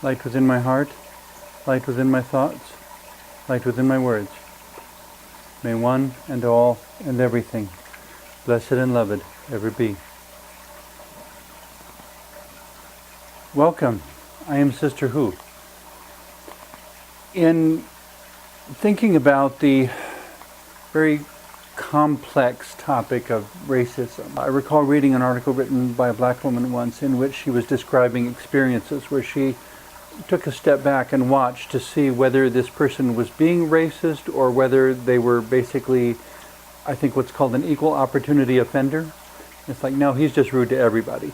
light within my heart, light within my thoughts, light within my words. May one and all and everything, blessed and loved, ever be. Welcome. I am Sister Hu. In thinking about the very complex topic of racism, I recall reading an article written by a black woman once in which she was describing experiences where she took a step back and watched to see whether this person was being racist or whether they were basically, I think, what's called an equal opportunity offender. It's like, no, he's just rude to everybody.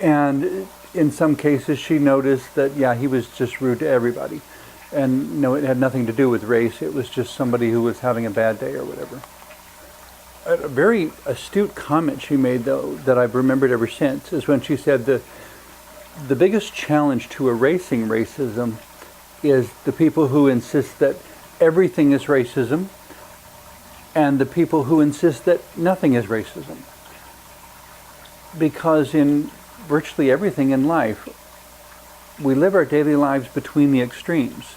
And in some cases she noticed that, yeah, he was just rude to everybody. And no, it had nothing to do with race. It was just somebody who was having a bad day or whatever. A very astute comment she made, though, that I've remembered ever since, is when she said the biggest challenge to erasing racism is the people who insist that everything is racism and the people who insist that nothing is racism. Because in virtually everything in life, we live our daily lives between the extremes.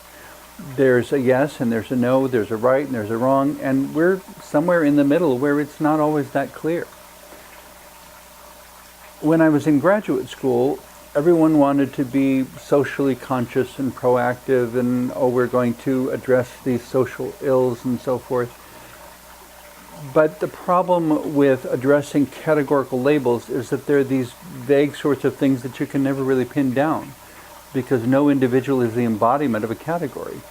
There's a yes and there's a no, there's a right and there's a wrong, and we're somewhere in the middle where it's not always that clear. When I was in graduate school, everyone wanted to be socially conscious and proactive and, oh, we're going to address these social ills and so forth. But the problem with addressing categorical labels is that they're these vague sorts of things that you can never really pin down, because no individual is the embodiment of a category.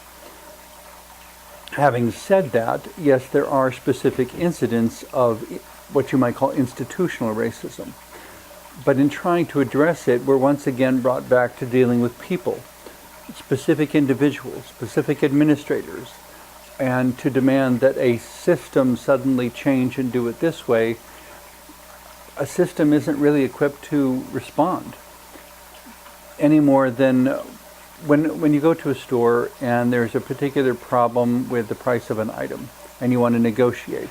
Having said that, yes, there are specific incidents of what you might call institutional racism. But in trying to address it, we're once again brought back to dealing with people, specific individuals, specific administrators, and to demand that a system suddenly change and do it this way. A system isn't really equipped to respond any more than when you go to a store and there's a particular problem with the price of an item and you want to negotiate.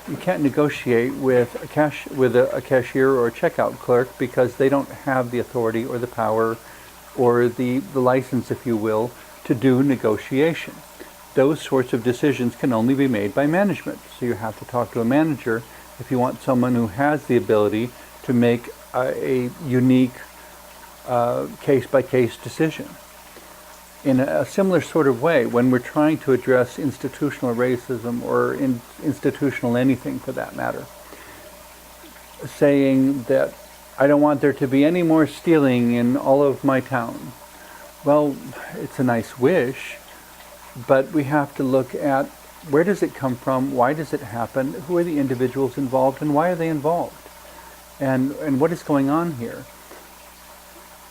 You can't negotiate with a cashier or a checkout clerk, because they don't have the authority or the power or the license, if you will, to do negotiation. Those sorts of decisions can only be made by management. So you have to talk to a manager if you want someone who has the ability to make a unique case-by-case decision. In a similar sort of way, when we're trying to address institutional racism or institutional anything for that matter, saying that I don't want there to be any more stealing in all of my town. Well, it's a nice wish, but we have to look at where does it come from, why does it happen, who are the individuals involved, and why are they involved, and what is going on here.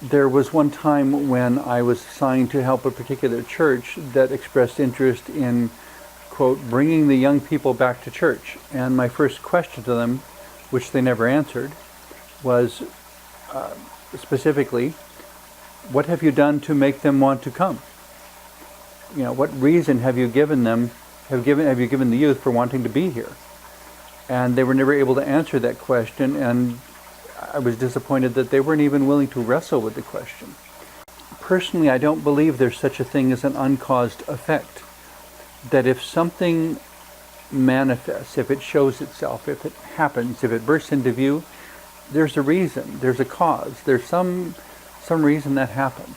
There was one time when I was assigned to help a particular church that expressed interest in, quote, bringing the young people back to church. And my first question to them, which they never answered, was specifically, what have you done to make them want to come? You know, what reason have you given them, have you given the youth for wanting to be here? And they were never able to answer that question, and I was disappointed that they weren't even willing to wrestle with the question. Personally, I don't believe there's such a thing as an uncaused effect. That if something manifests, if it shows itself, if it happens, if it bursts into view, there's a reason, there's a cause, there's some reason that happened.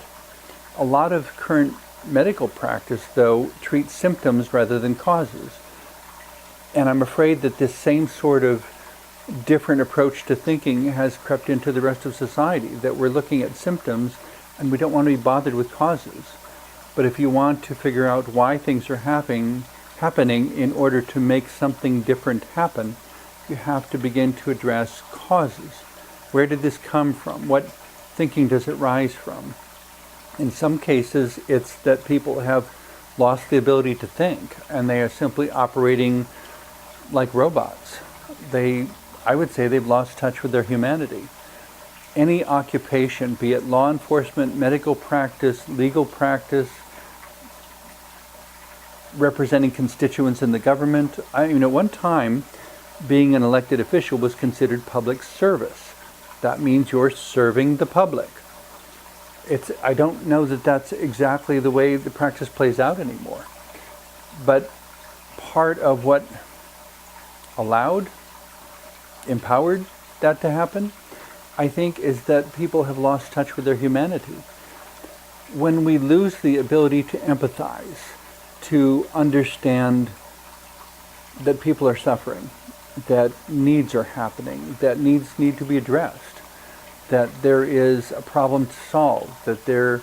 A lot of current medical practice, though, treats symptoms rather than causes. And I'm afraid that this same sort of different approach to thinking has crept into the rest of society, that we're looking at symptoms and we don't want to be bothered with causes. But if you want to figure out why things are happening in order to make something different happen, you have to begin to address causes. Where did this come from? What thinking does it rise from? In some cases, it's that people have lost the ability to think and they are simply operating like robots. I would say they've lost touch with their humanity. Any occupation, be it law enforcement, medical practice, legal practice, representing constituents in the government. At one time, being an elected official was considered public service. That means you're serving the public. I don't know that that's exactly the way the practice plays out anymore. But part of what allowed, empowered that to happen, I think, is that people have lost touch with their humanity. When we lose the ability to empathize, to understand that people are suffering, that needs are happening, that needs need to be addressed, that there is a problem to solve, that there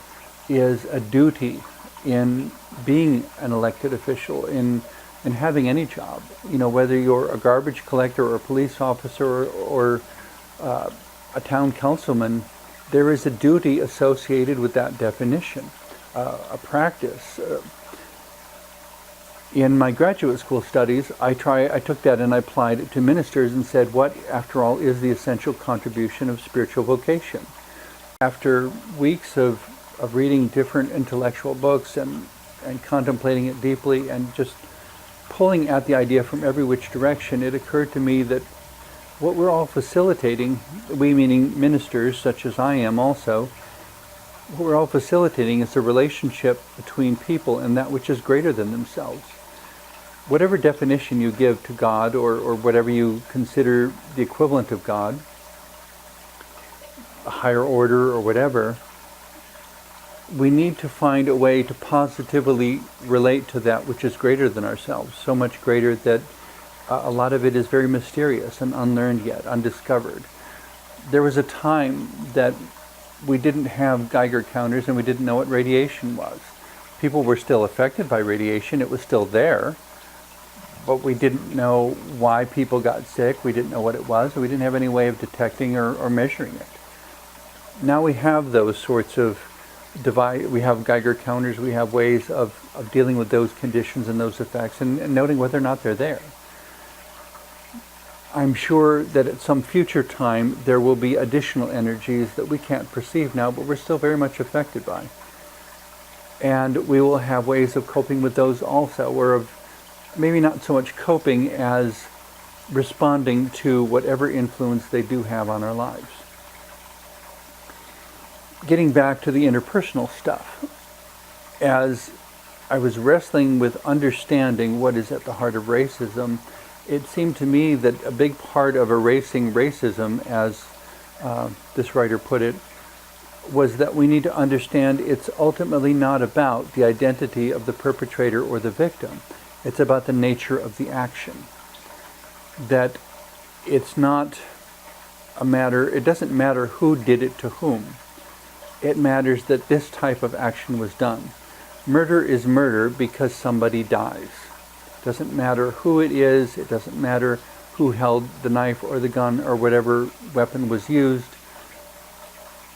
is a duty in being an elected official, in having any job, whether you're a garbage collector or a police officer or a town councilman, there is a duty associated with that definition, a practice. In my graduate school studies, I took that and I applied it to ministers and said, what, after all, is the essential contribution of spiritual vocation? After weeks of reading different intellectual books and contemplating it deeply and just pulling at the idea from every which direction, it occurred to me that what we're all facilitating, we meaning ministers such as I am also, what we're all facilitating is a relationship between people and that which is greater than themselves. Whatever definition you give to God or whatever you consider the equivalent of God, a higher order or whatever, we need to find a way to positively relate to that which is greater than ourselves, so much greater that a lot of it is very mysterious and unlearned yet, undiscovered. There was a time that we didn't have Geiger counters and we didn't know what radiation was. People were still affected by radiation, it was still there, but we didn't know why people got sick, we didn't know what it was, we didn't have any way of detecting or measuring it. Now we have those sorts of we have Geiger counters, we have ways of dealing with those conditions and those effects and noting whether or not they're there. I'm sure that at some future time there will be additional energies that we can't perceive now, but we're still very much affected by. And we will have ways of coping with those also, or of maybe not so much coping as responding to whatever influence they do have on our lives. Getting back to the interpersonal stuff, as I was wrestling with understanding what is at the heart of racism, it seemed to me that a big part of erasing racism, as this writer put it, was that we need to understand it's ultimately not about the identity of the perpetrator or the victim. It's about the nature of the action. That it's not a matter, it doesn't matter who did it to whom. It matters that this type of action was done. Murder is murder because somebody dies. It doesn't matter who it is, it doesn't matter who held the knife or the gun or whatever weapon was used.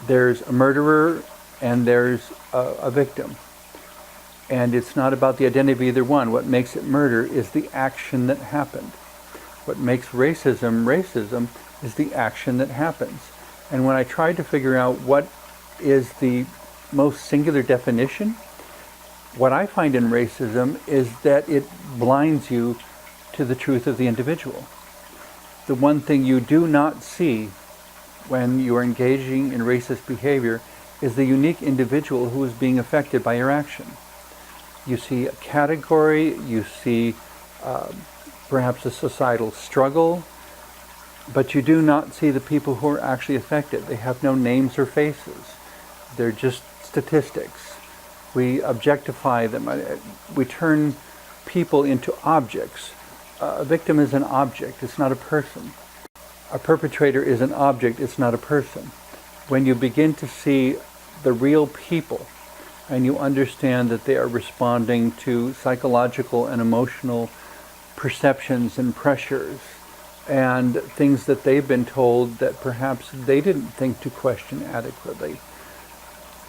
There's a murderer and there's a victim. And it's not about the identity of either one. What makes it murder is the action that happened. What makes racism racism is the action that happens. And when I tried to figure out what is the most singular definition, what I find in racism is that it blinds you to the truth of the individual. The one thing you do not see when you are engaging in racist behavior is the unique individual who is being affected by your action. You see a category, you see perhaps a societal struggle, but you do not see the people who are actually affected. They have no names or faces. They're just statistics. We objectify them. We turn people into objects. A victim is an object, it's not a person. A perpetrator is an object, it's not a person. When you begin to see the real people and you understand that they are responding to psychological and emotional perceptions and pressures and things that they've been told that perhaps they didn't think to question adequately.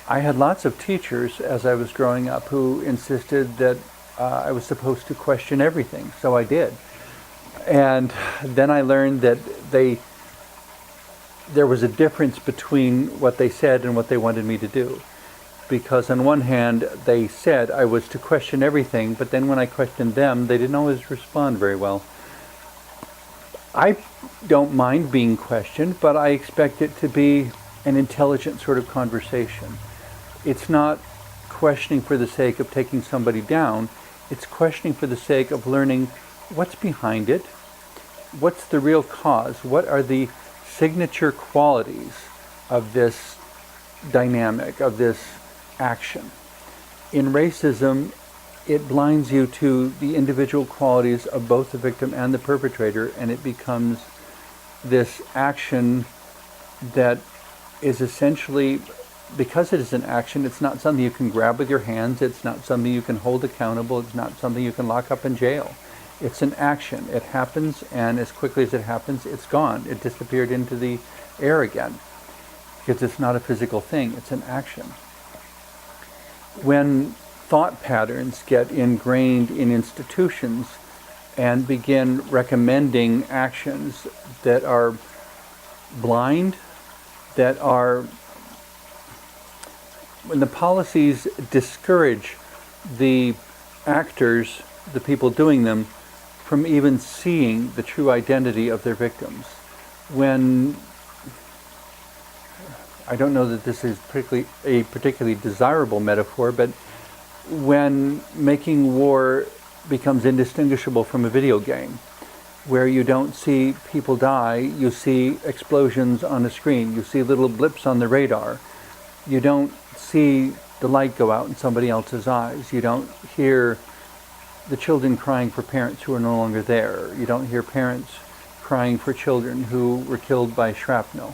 I had lots of teachers as I was growing up who insisted that I was supposed to question everything, so I did. And then I learned that there was a difference between what they said and what they wanted me to do. Because on one hand, they said I was to question everything, but then when I questioned them, they didn't always respond very well. I don't mind being questioned, but I expect it to be an intelligent sort of conversation. It's not questioning for the sake of taking somebody down. It's questioning for the sake of learning what's behind it, what's the real cause, what are the signature qualities of this dynamic, of this action. In racism, it blinds you to the individual qualities of both the victim and the perpetrator, and it becomes this action that is essentially, because it is an action, it's not something you can grab with your hands, it's not something you can hold accountable, it's not something you can lock up in jail. It's an action. It happens, and as quickly as it happens, it's gone. It disappeared into the air again, because it's not a physical thing, it's an action. When thought patterns get ingrained in institutions and begin recommending actions that are blind, that are, when the policies discourage the actors, the people doing them, from even seeing the true identity of their victims. When, I don't know that this is a particularly desirable metaphor, but when making war becomes indistinguishable from a video game, where you don't see people die, you see explosions on a screen, you see little blips on the radar, you don't see the light go out in somebody else's eyes, you don't hear the children crying for parents who are no longer there, you don't hear parents crying for children who were killed by shrapnel.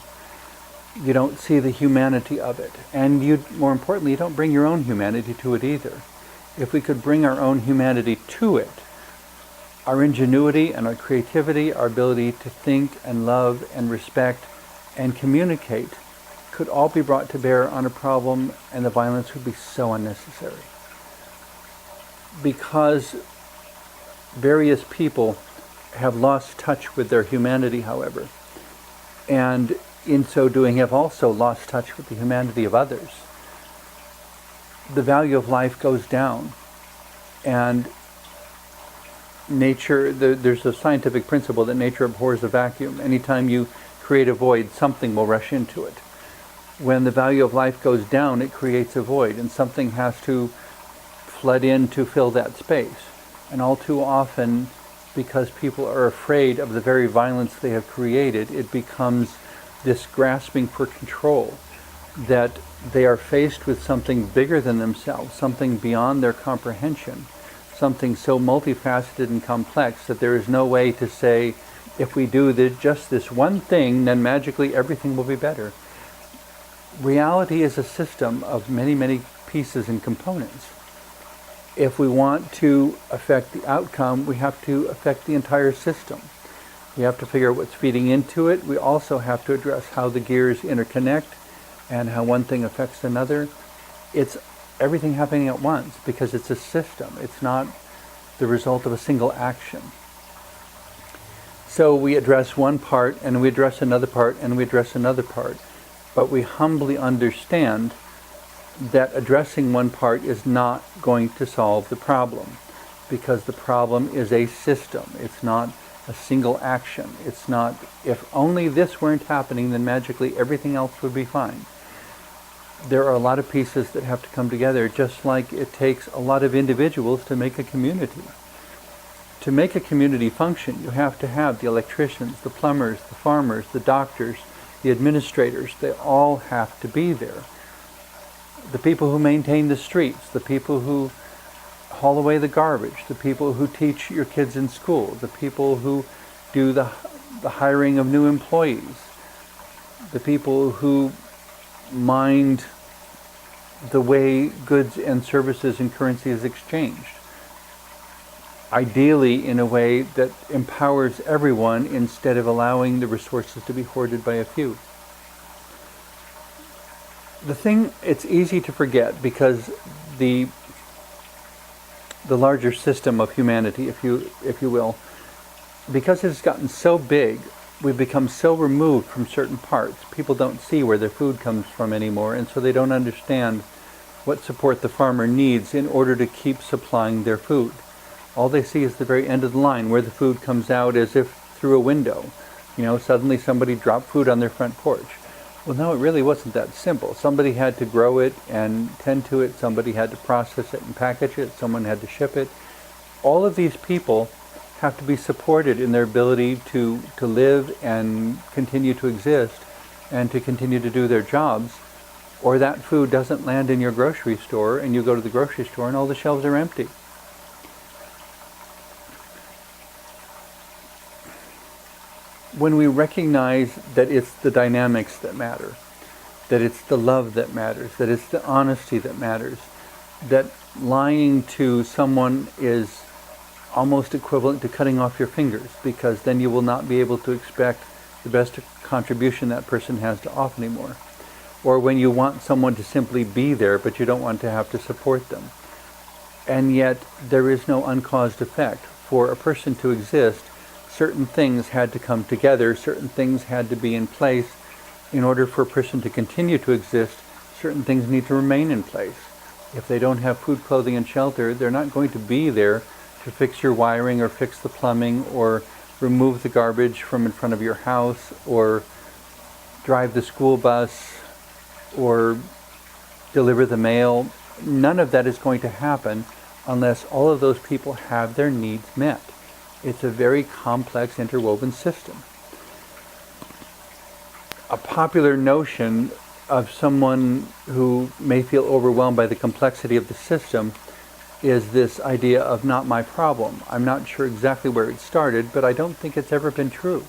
You don't see the humanity of it. And you, more importantly, you don't bring your own humanity to it either. If we could bring our own humanity to it, our ingenuity and our creativity, our ability to think and love and respect and communicate could all be brought to bear on a problem, and the violence would be so unnecessary. Because various people have lost touch with their humanity, however, and in so doing have also lost touch with the humanity of others, the value of life goes down. And nature, there's a scientific principle that nature abhors a vacuum. Anytime you create a void, something will rush into it. When the value of life goes down, it creates a void, and something has to flood in to fill that space. And all too often, because people are afraid of the very violence they have created, it becomes this grasping for control, that they are faced with something bigger than themselves, something beyond their comprehension, something so multifaceted and complex that there is no way to say, if we do just this one thing, then magically everything will be better. Reality is a system of many, many pieces and components. If we want to affect the outcome, we have to affect the entire system. We have to figure out what's feeding into it. We also have to address how the gears interconnect and how one thing affects another. It's everything happening at once because it's a system. It's not the result of a single action. So we address one part, and we address another part, and we address another part. But we humbly understand that addressing one part is not going to solve the problem, because the problem is a system. It's not a single action. It's not, if only this weren't happening, then magically everything else would be fine. There are a lot of pieces that have to come together, just like it takes a lot of individuals to make a community. To make a community function, you have to have the electricians, the plumbers, the farmers, the doctors, the administrators. They all have to be there. The people who maintain the streets, the people who haul away the garbage, the people who teach your kids in school, the people who do the hiring of new employees, the people who mind the way goods and services and currency is exchanged. Ideally in a way that empowers everyone instead of allowing the resources to be hoarded by a few. The thing, it's easy to forget because the larger system of humanity, if you will, because it's gotten so big, we've become so removed from certain parts. People don't see where their food comes from anymore, and so they don't understand what support the farmer needs in order to keep supplying their food. All they see is the very end of the line, where the food comes out as if through a window. You know, suddenly somebody dropped food on their front porch. Well, no, it really wasn't that simple. Somebody had to grow it and tend to it. Somebody had to process it and package it. Someone had to ship it. All of these people have to be supported in their ability to live and continue to exist and to continue to do their jobs, or that food doesn't land in your grocery store and you go to the grocery store and all the shelves are empty. When we recognize that it's the dynamics that matter, that it's the love that matters, that it's the honesty that matters, that lying to someone is almost equivalent to cutting off your fingers, because then you will not be able to expect the best contribution that person has to offer anymore. Or when you want someone to simply be there, but you don't want to have to support them. And yet there is no uncaused effect. For a person to exist, certain things had to come together, certain things had to be in place. In order for a person to continue to exist, certain things need to remain in place. If they don't have food, clothing, and shelter, they're not going to be there to fix your wiring or fix the plumbing or remove the garbage from in front of your house or drive the school bus or deliver the mail. None of that is going to happen unless all of those people have their needs met. It's a very complex interwoven system. A popular notion of someone who may feel overwhelmed by the complexity of the system is this idea of not my problem. I'm not sure exactly where it started, but I don't think it's ever been true.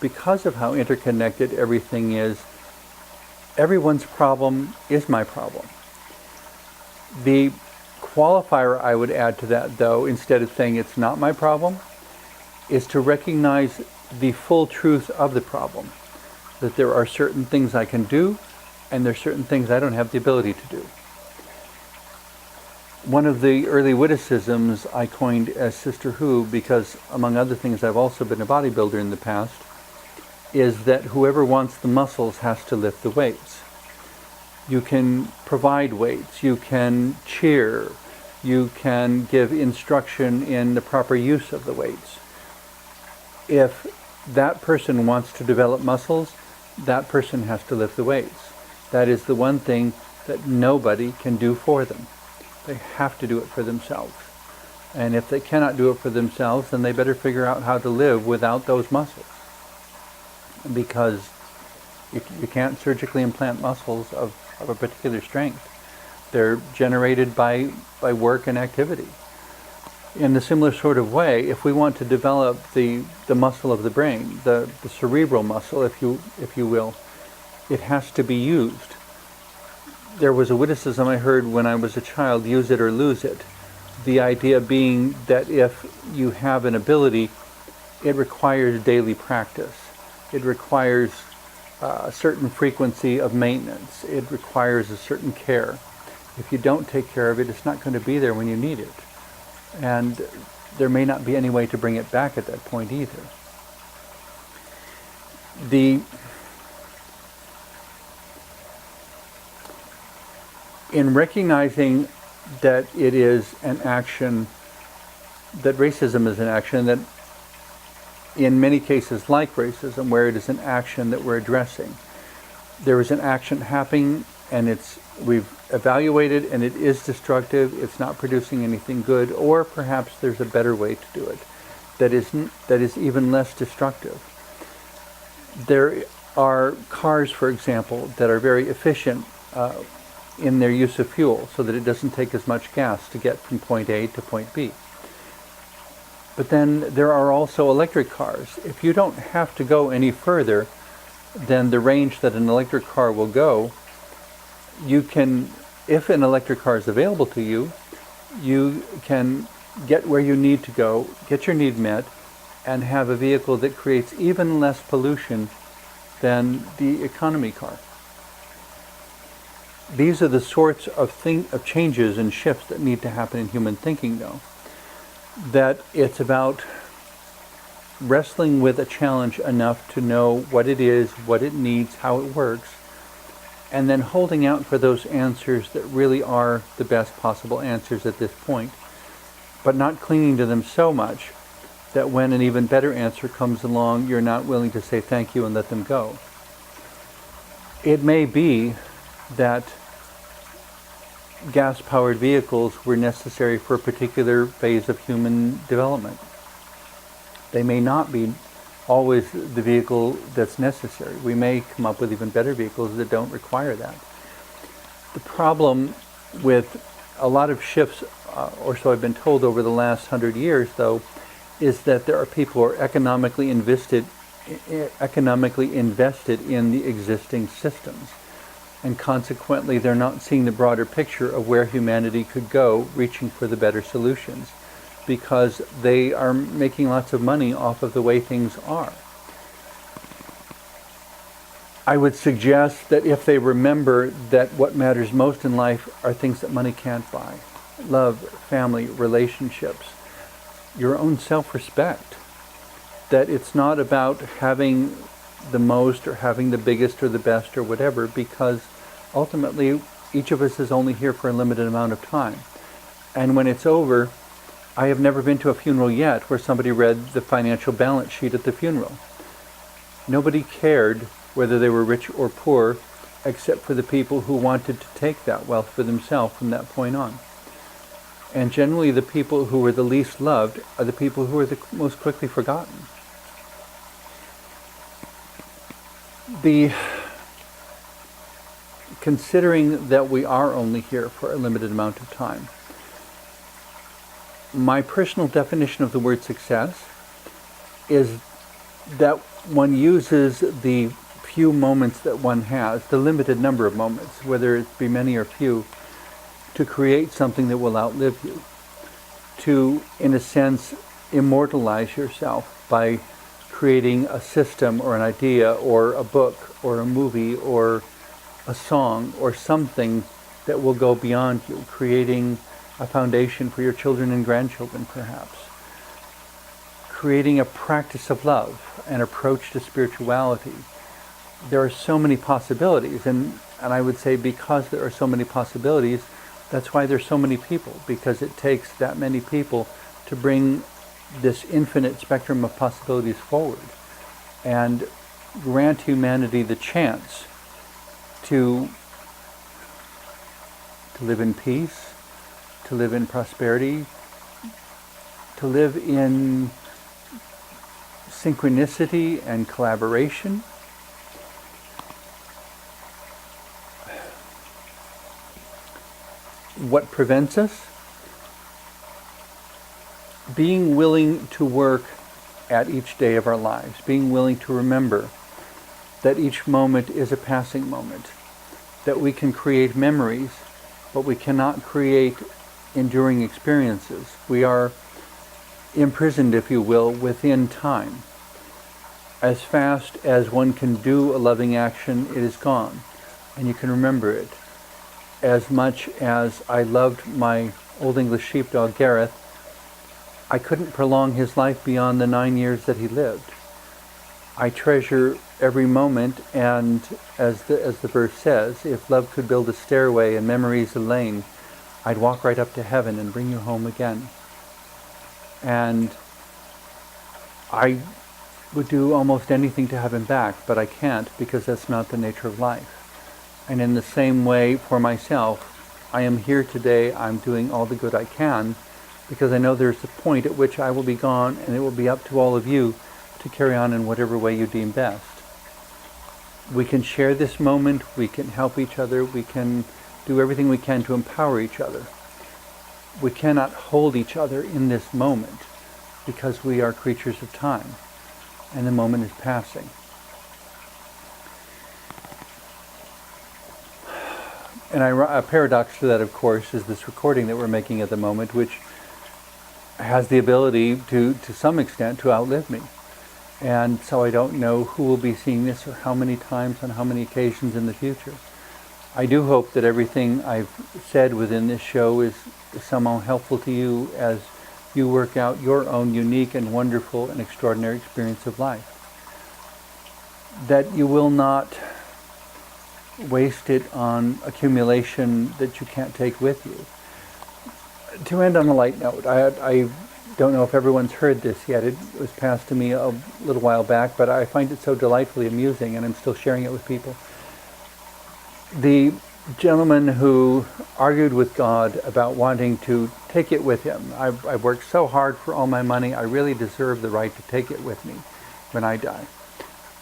Because of how interconnected everything is, everyone's problem is my problem. The qualifier I would add to that, though, instead of saying it's not my problem, is to recognize the full truth of the problem. That there are certain things I can do, and there are certain things I don't have the ability to do. One of the early witticisms I coined as Sister Who, because among other things I've also been a bodybuilder in the past, is that whoever wants the muscles has to lift the weights. You can provide weights, you can cheer, you can give instruction in the proper use of the weights. If that person wants to develop muscles, that person has to lift the weights. That is the one thing that nobody can do for them. They have to do it for themselves. And if they cannot do it for themselves, then they better figure out how to live without those muscles. Because you can't surgically implant muscles of a particular strength. They're generated by work and activity. In a similar sort of way, if we want to develop the muscle of the brain, the cerebral muscle, if you will, it has to be used. There was a witticism I heard when I was a child, use it or lose it. The idea being that if you have an ability, it requires daily practice. It requires a certain frequency of maintenance. It requires a certain care. If you don't take care of it, it's not going to be there when you need it. And there may not be any way to bring it back at that point either. In recognizing that it is an action, that racism is an action, that in many cases like racism, where it is an action that we're addressing, there is an action happening and we've evaluated and it is destructive, it's not producing anything good, or perhaps there's a better way to do it that is even less destructive. There are cars, for example, that are very efficient in their use of fuel so that it doesn't take as much gas to get from point A to point B. But then there are also electric cars. If you don't have to go any further than the range that an electric car will go, you can, if an electric car is available to you, you can get where you need to go, get your need met, and have a vehicle that creates even less pollution than the economy car. These are the sorts of changes and shifts that need to happen in human thinking, though. That it's about wrestling with a challenge enough to know what it is, what it needs, how it works, and then holding out for those answers that really are the best possible answers at this point, but not clinging to them so much that when an even better answer comes along, you're not willing to say thank you and let them go. It may be that gas-powered vehicles were necessary for a particular phase of human development. They may not be always the vehicle that's necessary. We may come up with even better vehicles that don't require that. The problem with a lot of shifts, or so I've been told over the last 100 years, though, is that there are people who are economically invested in the existing systems. And consequently, they're not seeing the broader picture of where humanity could go, reaching for the better solutions, because they are making lots of money off of the way things are. I would suggest that if they remember that what matters most in life are things that money can't buy: love, family, relationships, your own self-respect, that it's not about having the most or having the biggest or the best or whatever, because ultimately each of us is only here for a limited amount of time. And when it's over, I have never been to a funeral yet where somebody read the financial balance sheet at the funeral. Nobody cared whether they were rich or poor, except for the people who wanted to take that wealth for themselves from that point on. And generally the people who were the least loved are the people who are the most quickly forgotten. Considering that we are only here for a limited amount of time, my personal definition of the word success is that one uses the few moments that one has, the limited number of moments, whether it be many or few, to create something that will outlive you, to, in a sense, immortalize yourself by creating a system or an idea or a book or a movie or a song or something that will go beyond you, creating a foundation for your children and grandchildren perhaps, creating a practice of love, an approach to spirituality. There are so many possibilities, and I would say because there are so many possibilities, that's why there's so many people, because it takes that many people to bring this infinite spectrum of possibilities forward and grant humanity the chance to live in peace, to live in prosperity, to live in synchronicity and collaboration. What prevents us? Being willing to work at each day of our lives, being willing to remember that each moment is a passing moment, that we can create memories, but we cannot create enduring experiences. We are imprisoned, if you will, within time. As fast as one can do a loving action, it is gone, and you can remember it. As much as I loved my Old English sheepdog, Gareth, I couldn't prolong his life beyond the 9 years that he lived. I treasure every moment, and as the verse says, if love could build a stairway and memories a lane, I'd walk right up to heaven and bring you home again. And I would do almost anything to have him back, but I can't, because that's not the nature of life. And in the same way, for myself, I am here today, I'm doing all the good I can, because I know there's a point at which I will be gone, and it will be up to all of you to carry on in whatever way you deem best. We can share this moment, we can help each other, we can do everything we can to empower each other. We cannot hold each other in this moment, because we are creatures of time, and the moment is passing. And a paradox to that, of course, is this recording that we're making at the moment, which has the ability to some extent, to outlive me. And so I don't know who will be seeing this or how many times on how many occasions in the future. I do hope that everything I've said within this show is somehow helpful to you as you work out your own unique and wonderful and extraordinary experience of life. That you will not waste it on accumulation that you can't take with you. To end on a light note, I don't know if everyone's heard this yet. It was passed to me a little while back, but I find it so delightfully amusing, and I'm still sharing it with people. The gentleman who argued with God about wanting to take it with him. I've worked so hard for all my money, I really deserve the right to take it with me when I die.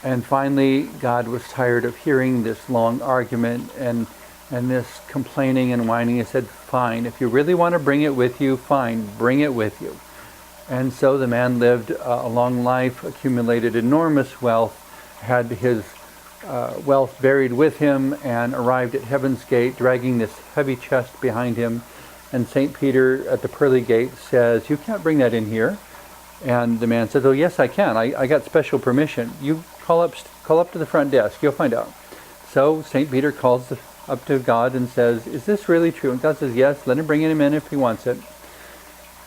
And finally, God was tired of hearing this long argument and this complaining and whining. He said, fine, if you really want to bring it with you, fine, bring it with you. And so the man lived a long life, accumulated enormous wealth, had his wealth buried with him, and arrived at Heaven's Gate dragging this heavy chest behind him. And St. Peter at the pearly gate says, you can't bring that in here. And the man says, oh yes I can, I got special permission. You call up to the front desk, you'll find out. So St. Peter calls up to God and says, is this really true? And God says, yes, let him bring him in if he wants it.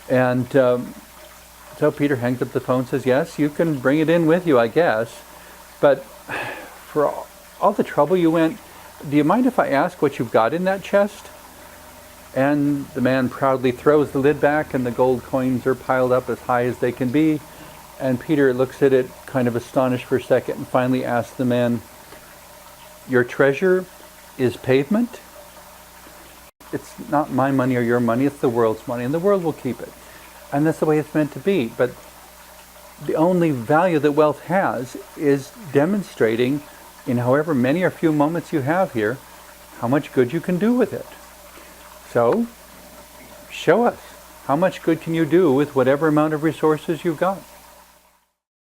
And so Peter hangs up the phone and says, yes, you can bring it in with you, I guess. But for all the trouble you went, do you mind if I ask what you've got in that chest? And the man proudly throws the lid back, and the gold coins are piled up as high as they can be. And Peter looks at it kind of astonished for a second and finally asks the man, your treasure is pavement? It's not my money or your money, it's the world's money, and the world will keep it. And that's the way it's meant to be. But the only value that wealth has is demonstrating, in however many or few moments you have here, how much good you can do with it. So, show us. How much good can you do with whatever amount of resources you've got?